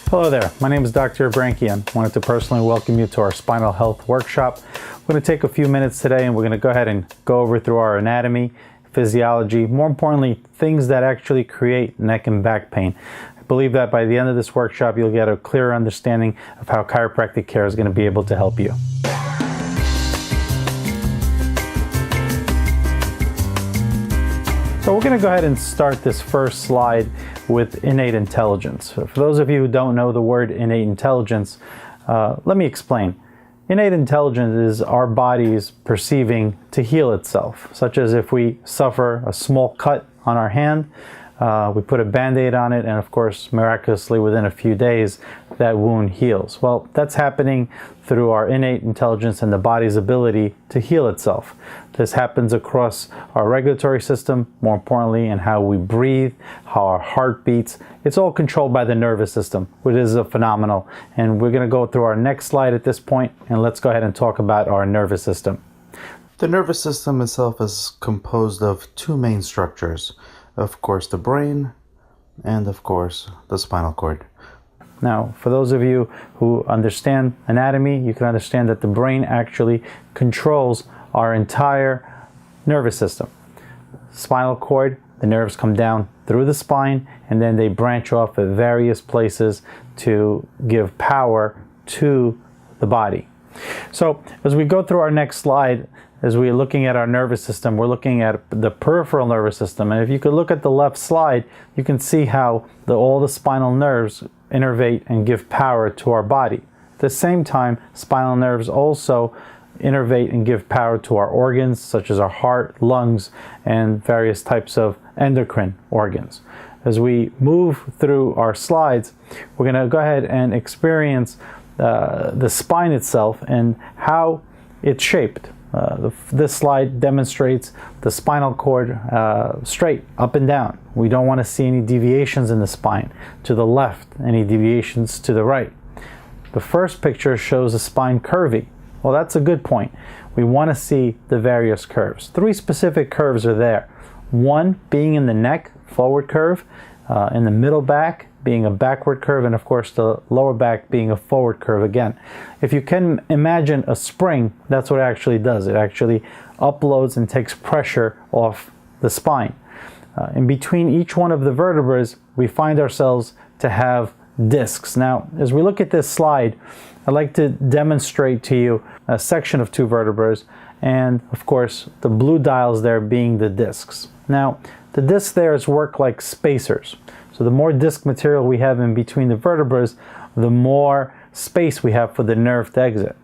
Hello there, my name is Dr. Abrankian. I wanted to personally welcome you to our spinal health workshop. We're going to take a few minutes today and we're going to go ahead and go over through our anatomy, physiology, more importantly, things that actually create neck and back pain. I believe that by the end of this workshop, you'll get a clearer understanding of how chiropractic care is going to be able to help you. So we're going to go ahead and start this first slide with innate intelligence. So for those of you who don't know the word innate intelligence, let me explain. Innate intelligence is our body's perceiving to heal itself, such as if we suffer a small cut on our hand, we put a band-aid on it, and of course, miraculously within a few days, that wound heals. Well, that's happening through our innate intelligence and the body's ability to heal itself. This happens across our regulatory system, more importantly, in how we breathe, how our heart beats. It's all controlled by the nervous system, which is phenomenal. And we're going to go through our next slide at this point, and let's go ahead and talk about our nervous system. The nervous system itself is composed of two main structures. Of course, the brain, and of course, the spinal cord. Now, for those of you who understand anatomy, you can understand that the brain actually controls our entire nervous system. Spinal cord, the nerves come down through the spine, and then they branch off at various places to give power to the body. So, as we go through our next slide, as we're looking at our nervous system, we're looking at the peripheral nervous system. And if you could look at the left slide, you can see how all the spinal nerves innervate and give power to our body. At the same time, spinal nerves also innervate and give power to our organs, such as our heart, lungs, and various types of endocrine organs. As we move through our slides, we're going to go ahead and experience the spine itself and how it's shaped. This slide demonstrates the spinal cord straight up and down. We don't want to see any deviations in the spine to the left, any deviations to the right. The first picture shows the spine curvy. Well, that's a good point. We want to see the various curves. Three specific curves are there. One being in the neck, forward curve, in the middle back being a backward curve, and of course the lower back being a forward curve again. If you can imagine a spring, that's what it actually does. It actually uploads and takes pressure off the spine. In between each one of the vertebrae, we find ourselves to have discs. Now, as we look at this slide, I'd like to demonstrate to you a section of two vertebrae, and of course the blue dials there being the discs. Now, the discs there work like spacers. So the more disc material we have in between the vertebrae, the more space we have for the nerve to exit.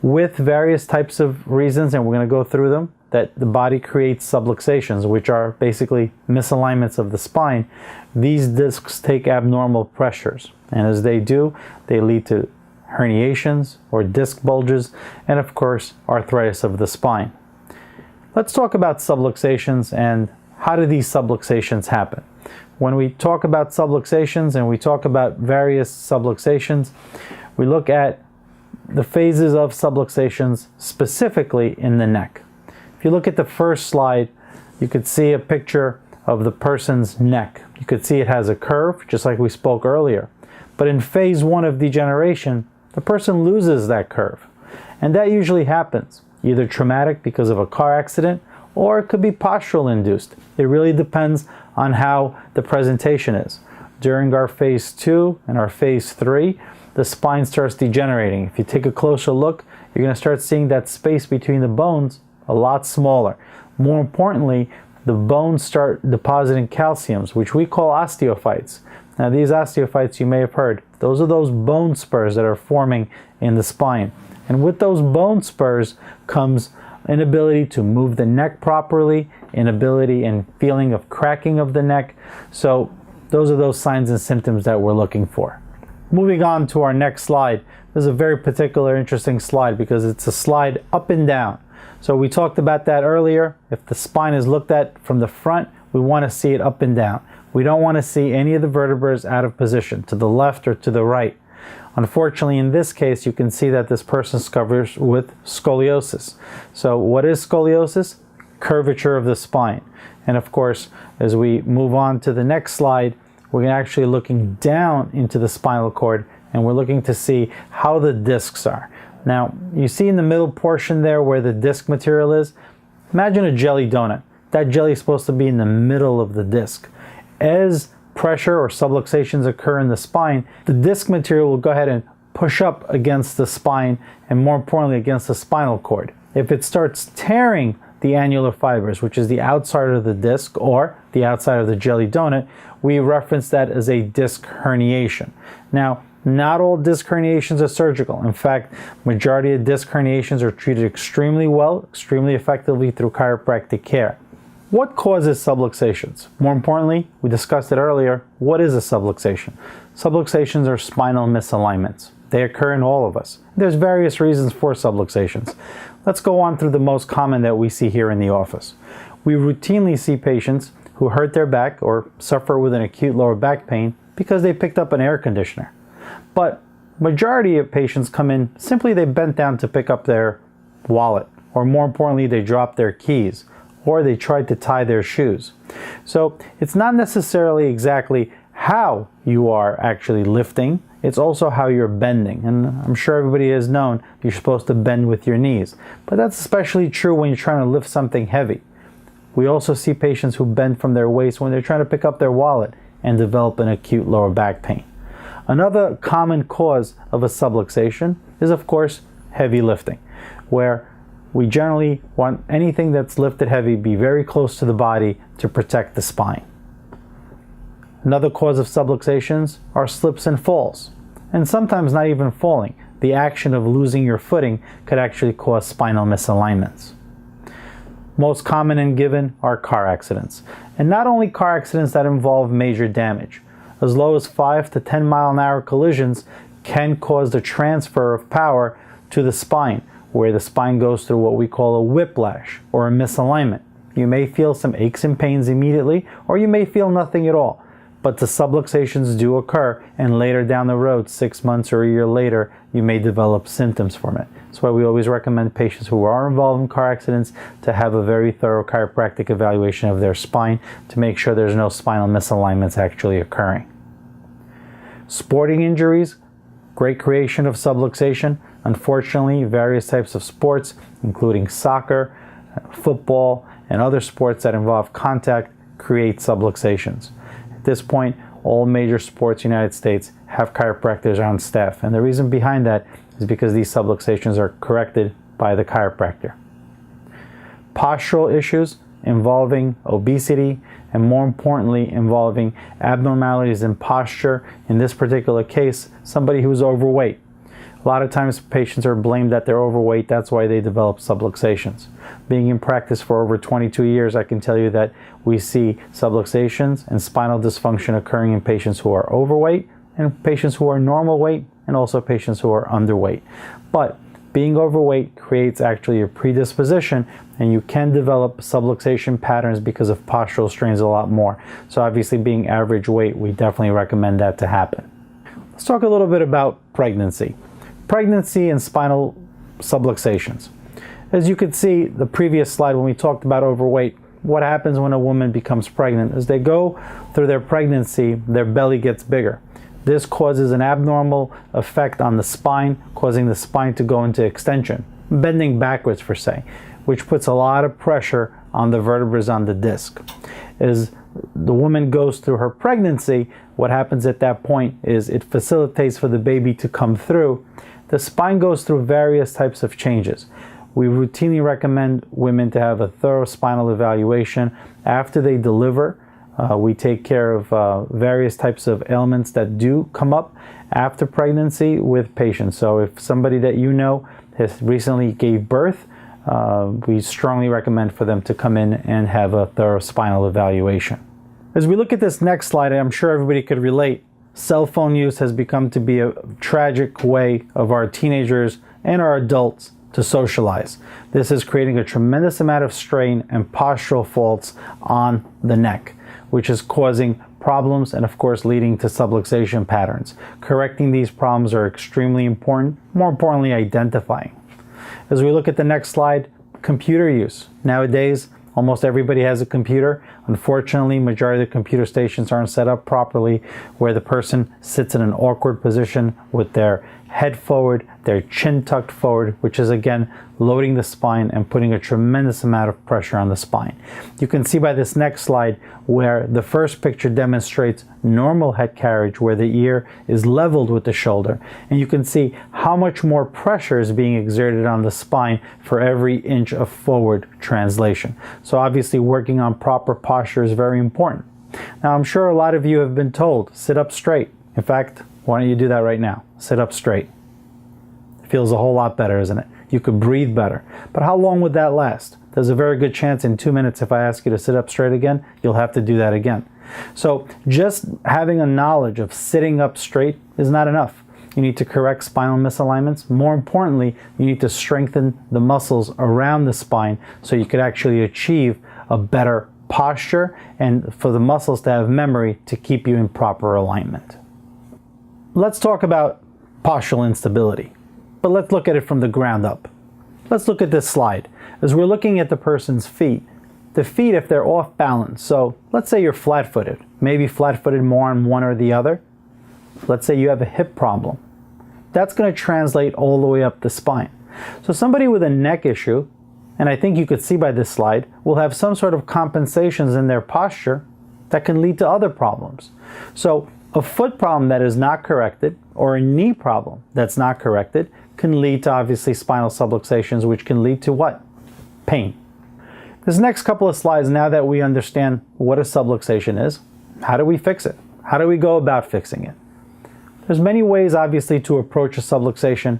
With various types of reasons, and we're going to go through them, that the body creates subluxations, which are basically misalignments of the spine. These discs take abnormal pressures, and as they do, they lead to herniations or disc bulges, and of course, arthritis of the spine. Let's talk about subluxations and how do these subluxations happen. When we talk about subluxations and we talk about various subluxations, we look at the phases of subluxations specifically in the neck. If you look at the first slide, you could see a picture of the person's neck. You could see it has a curve, just like we spoke earlier. But in phase one of degeneration, the person loses that curve. And that usually happens, either traumatic because of a car accident, or it could be postural induced. It really depends on how the presentation is. During our phase 2 and our phase 3, the spine starts degenerating. If you take a closer look, you're going to start seeing that space between the bones a lot smaller. More importantly, the bones start depositing calciums, which we call osteophytes. Now, these osteophytes, you may have heard, those are those bone spurs that are forming in the spine. And with those bone spurs comes inability to move the neck properly, inability and feeling of cracking of the neck. So those are those signs and symptoms that we're looking for. Moving on to our next slide. This is a very particular interesting slide because it's a slide up and down. So we talked about that earlier. If the spine is looked at from the front, we want to see it up and down. We don't want to see any of the vertebrae out of position, to the left or to the right. Unfortunately, in this case, you can see that this person suffers with scoliosis. So what is scoliosis? Curvature of the spine. And of course, as we move on to the next slide, we're actually looking down into the spinal cord, and we're looking to see how the discs are. Now, you see in the middle portion there where the disc material is, imagine a jelly donut. That jelly is supposed to be in the middle of the disc. As pressure or subluxations occur in the spine, the disc material will go ahead and push up against the spine, and more importantly against the spinal cord. If it starts tearing the annular fibers, which is the outside of the disc or the outside of the jelly donut, we reference that as a disc herniation. Now, not all disc herniations are surgical. In fact, majority of disc herniations are treated extremely well, extremely effectively through chiropractic care. What causes subluxations? More importantly, we discussed it earlier, what is a subluxation? Subluxations are spinal misalignments. They occur in all of us. There's various reasons for subluxations. Let's go on through the most common that we see here in the office. We routinely see patients who hurt their back or suffer with an acute lower back pain because they picked up an air conditioner. But majority of patients come in simply they bent down to pick up their wallet, or more importantly, they dropped their keys, or they tried to tie their shoes. So it's not necessarily exactly how you are actually lifting, it's also how you're bending. And I'm sure everybody has known you're supposed to bend with your knees, but that's especially true when you're trying to lift something heavy. We also see patients who bend from their waist when they're trying to pick up their wallet and develop an acute lower back pain. Another common cause of a subluxation is, of course, heavy lifting, where we generally want anything that's lifted heavy be very close to the body to protect the spine. Another cause of subluxations are slips and falls, and sometimes not even falling. The action of losing your footing could actually cause spinal misalignments. Most common and given are car accidents, and not only car accidents that involve major damage. As low as 5 to 10 mile-an-hour collisions can cause the transfer of power to the spine, where the spine goes through what we call a whiplash or a misalignment. You may feel some aches and pains immediately, or you may feel nothing at all. But the subluxations do occur, and later down the road, 6 months or a year later, you may develop symptoms from it. That's why we always recommend patients who are involved in car accidents to have a very thorough chiropractic evaluation of their spine to make sure there's no spinal misalignments actually occurring. Sporting injuries, great creation of subluxation. Unfortunately, various types of sports, including soccer, football, and other sports that involve contact, create subluxations. At this point, all major sports in the United States have chiropractors on staff, and the reason behind that is because these subluxations are corrected by the chiropractor. Postural issues involving obesity, and more importantly, involving abnormalities in posture. In this particular case, somebody who's overweight. A lot of times patients are blamed that they're overweight, that's why they develop subluxations. Being in practice for over 22 years, I can tell you that we see subluxations and spinal dysfunction occurring in patients who are overweight, and patients who are normal weight, and also patients who are underweight. But being overweight creates actually a predisposition, and you can develop subluxation patterns because of postural strains a lot more. So obviously, being average weight, we definitely recommend that to happen. Let's talk a little bit about pregnancy. Pregnancy and spinal subluxations. As you could see, the previous slide when we talked about overweight, what happens when a woman becomes pregnant? As they go through their pregnancy, their belly gets bigger. This causes an abnormal effect on the spine, causing the spine to go into extension, bending backwards per se, which puts a lot of pressure on the vertebrae on the disc. As the woman goes through her pregnancy, what happens at that point is it facilitates for the baby to come through. The spine goes through various types of changes. We routinely recommend women to have a thorough spinal evaluation after they deliver. We take care of various types of ailments that do come up after pregnancy with patients. So if somebody that you know has recently gave birth, we strongly recommend for them to come in and have a thorough spinal evaluation. As we look at this next slide, I'm sure everybody could relate. Cell phone use has become to be a tragic way of our teenagers and our adults to socialize. This is creating a tremendous amount of strain and postural faults on the neck, which is causing problems and of course leading to subluxation patterns. Correcting these problems are extremely important, more importantly identifying. As we look at the next slide, computer use. Nowadays, Almost everybody has a computer. Unfortunately, majority of the computer stations aren't set up properly, where the person sits in an awkward position with their head forward, their chin tucked forward, which is again loading the spine and putting a tremendous amount of pressure on the spine. You can see by this next slide where the first picture demonstrates normal head carriage, where the ear is leveled with the shoulder, and you can see how much more pressure is being exerted on the spine for every inch of forward translation. So obviously working on proper posture is very important. Now I'm sure a lot of you have been told, sit up straight. In fact, why don't you do that right now? Sit up straight. It feels a whole lot better, isn't it? You could breathe better. But how long would that last? There's a very good chance in 2 minutes, if I ask you to sit up straight again, you'll have to do that again. So just having a knowledge of sitting up straight is not enough. You need to correct spinal misalignments. More importantly, you need to strengthen the muscles around the spine so you could actually achieve a better posture and for the muscles to have memory to keep you in proper alignment. Let's talk about postural instability, but let's look at it from the ground up. Let's look at this slide. As we're looking at the person's feet, the feet, if they're off balance, so let's say you're flat-footed, maybe flat-footed more on one or the other. Let's say you have a hip problem. That's going to translate all the way up the spine. So somebody with a neck issue, and I think you could see by this slide, will have some sort of compensations in their posture that can lead to other problems. So a foot problem that is not corrected, or a knee problem that's not corrected, can lead to obviously spinal subluxations, which can lead to what? Pain. This next couple of slides, now that we understand what a subluxation is, how do we fix it? How do we go about fixing it? There's many ways obviously to approach a subluxation.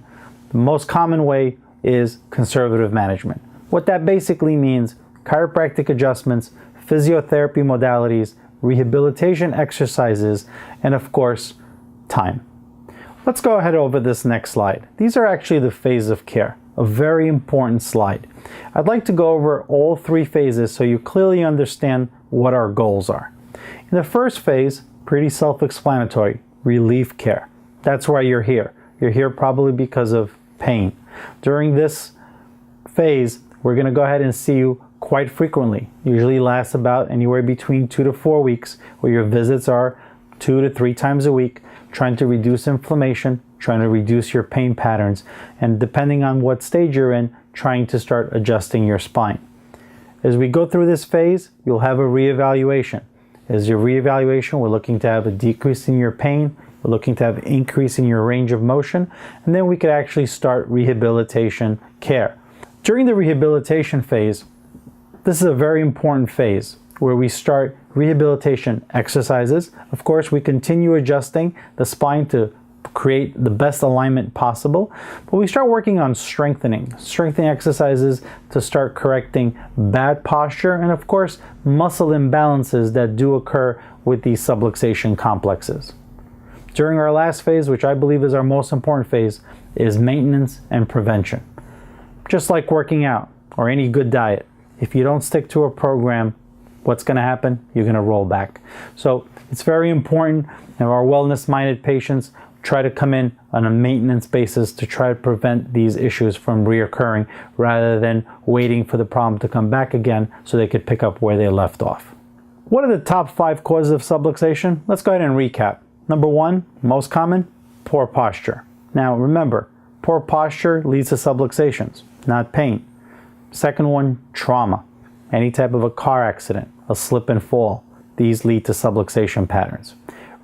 The most common way is conservative management. What that basically means, chiropractic adjustments, physiotherapy modalities, rehabilitation exercises, and of course, time. Let's go ahead over this next slide. These are actually the phases of care, a very important slide. I'd like to go over all three phases so you clearly understand what our goals are. In the first phase, pretty self-explanatory, relief care. That's why you're here. You're here probably because of pain. During this phase, we're going to go ahead and see you quite frequently. Usually lasts about anywhere between 2 to 4 weeks, where your visits are 2 to 3 times a week, trying to reduce inflammation, trying to reduce your pain patterns, and depending on what stage you're in, trying to start adjusting your spine. As we go through this phase, you'll have a reevaluation. As your reevaluation, we're looking to have a decrease in your pain, we're looking to have an increase in your range of motion, and then we could actually start rehabilitation care. During the rehabilitation phase, this is a very important phase where we start rehabilitation exercises. Of course, we continue adjusting the spine to create the best alignment possible, but we start working on strengthening exercises to start correcting bad posture and of course muscle imbalances that do occur with these subluxation complexes. During our last phase, which I believe is our most important phase, is maintenance and prevention. Just like working out or any good diet, if you don't stick to a program, what's going to happen? You're going to roll back. So it's very important that our wellness-minded patients try to come in on a maintenance basis to try to prevent these issues from reoccurring rather than waiting for the problem to come back again so they could pick up where they left off. What are the top 5 causes of subluxation? Let's go ahead and recap. Number 1, most common, poor posture. Now remember, poor posture leads to subluxations, not pain. Second one, trauma. Any type of a car accident, a slip and fall. These lead to subluxation patterns.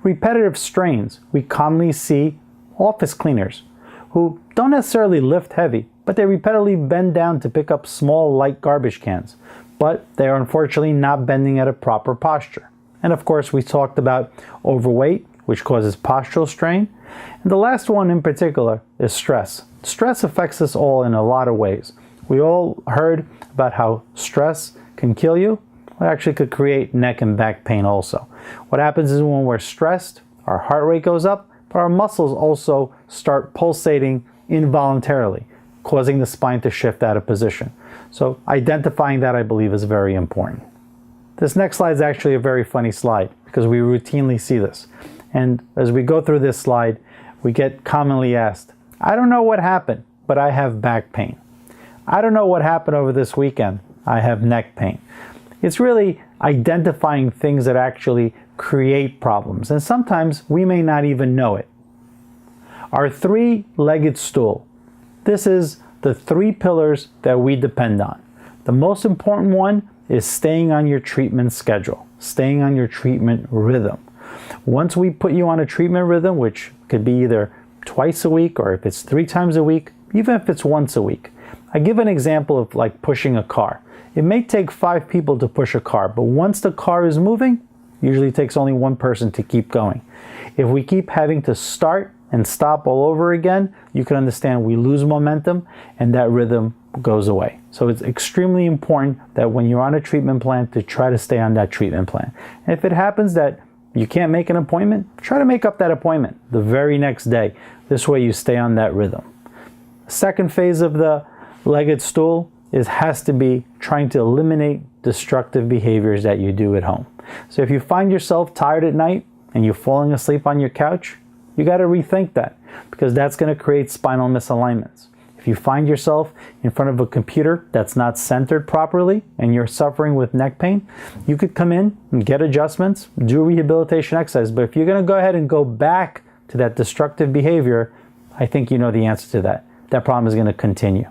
Repetitive strains. We commonly see office cleaners who don't necessarily lift heavy, but they repeatedly bend down to pick up small, light garbage cans. But they are unfortunately not bending at a proper posture. And of course, we talked about overweight, which causes postural strain. And the last one in particular is stress. Stress affects us all in a lot of ways. We all heard about how stress can kill you. It actually could create neck and back pain also. What happens is when we're stressed, our heart rate goes up, but our muscles also start pulsating involuntarily, causing the spine to shift out of position. So identifying that, I believe, is very important. This next slide is actually a very funny slide because we routinely see this. And as we go through this slide, we get commonly asked, I don't know what happened, but I have back pain. I don't know what happened over this weekend, I have neck pain. It's really identifying things that actually create problems, and sometimes we may not even know it. Our three-legged stool. This is the three pillars that we depend on. The most important one is staying on your treatment schedule, staying on your treatment rhythm. Once we put you on a treatment rhythm, which could be either twice a week or if it's 3 times a week, even if it's once a week. I give an example of like pushing a car. It may take 5 people to push a car, but once the car is moving, usually it takes only 1 person to keep going. If we keep having to start and stop all over again, you can understand we lose momentum and that rhythm goes away. So it's extremely important that when you're on a treatment plan to try to stay on that treatment plan. And if it happens that you can't make an appointment, try to make up that appointment the very next day. This way you stay on that rhythm. Second phase of the legged stool has to be trying to eliminate destructive behaviors that you do at home. So if you find yourself tired at night and you're falling asleep on your couch, you got to rethink that, because that's going to create spinal misalignments. If you find yourself in front of a computer that's not centered properly and you're suffering with neck pain, you could come in and get adjustments, do rehabilitation exercise. But if you're going to go ahead and go back to that destructive behavior, I think you know the answer to that. That problem is going to continue.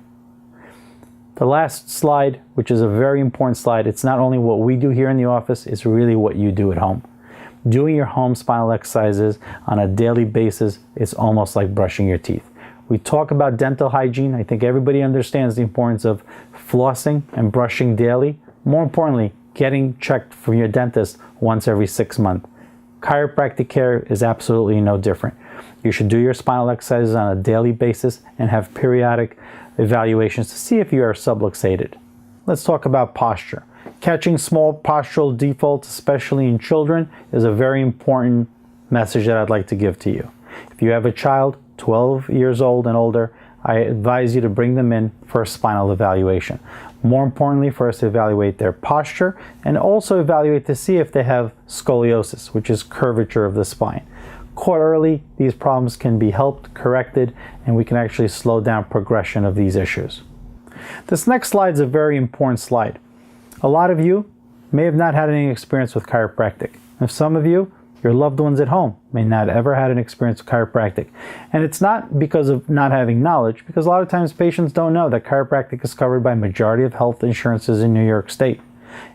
The last slide, which is a very important slide, it's not only what we do here in the office, it's really what you do at home. Doing your home spinal exercises on a daily basis is almost like brushing your teeth. We talk about dental hygiene. I think everybody understands the importance of flossing and brushing daily. More importantly, getting checked from your dentist once every 6 months. Chiropractic care is absolutely no different. You should do your spinal exercises on a daily basis and have periodic evaluations to see if you are subluxated. Let's talk about posture. Catching small postural defaults, especially in children, is a very important message that I'd like to give to you. If you have a child 12 years old and older, I advise you to bring them in for a spinal evaluation. More importantly, for us to evaluate their posture and also evaluate to see if they have scoliosis, which is curvature of the spine. Caught early, these problems can be helped, corrected, and we can actually slow down progression of these issues. This next slide is a very important slide. A lot of you may have not had any experience with chiropractic. If some of you, your loved ones at home, may not ever had an experience with chiropractic. And it's not because of not having knowledge, because a lot of times patients don't know that chiropractic is covered by majority of health insurances in New York State,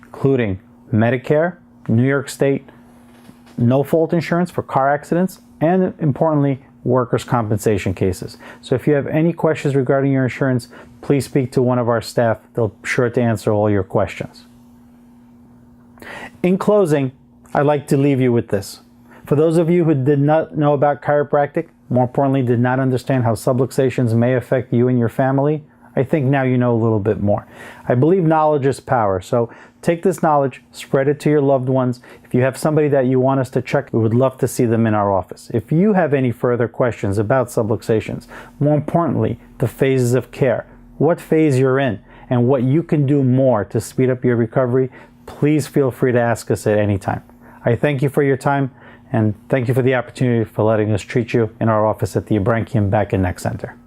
including Medicare, New York State, no-fault insurance for car accidents, and importantly, workers' compensation cases. So if you have any questions regarding your insurance, please speak to one of our staff. They'll be sure to answer all your questions. In closing, I'd like to leave you with this. For those of you who did not know about chiropractic, more importantly, did not understand how subluxations may affect you and your family, I think now you know a little bit more. I believe knowledge is power, so take this knowledge, spread it to your loved ones. If you have somebody that you want us to check, we would love to see them in our office. If you have any further questions about subluxations, more importantly, the phases of care, what phase you're in, and what you can do more to speed up your recovery, please feel free to ask us at any time. I thank you for your time, and thank you for the opportunity for letting us treat you in our office at the Abrankian Back and Neck Center.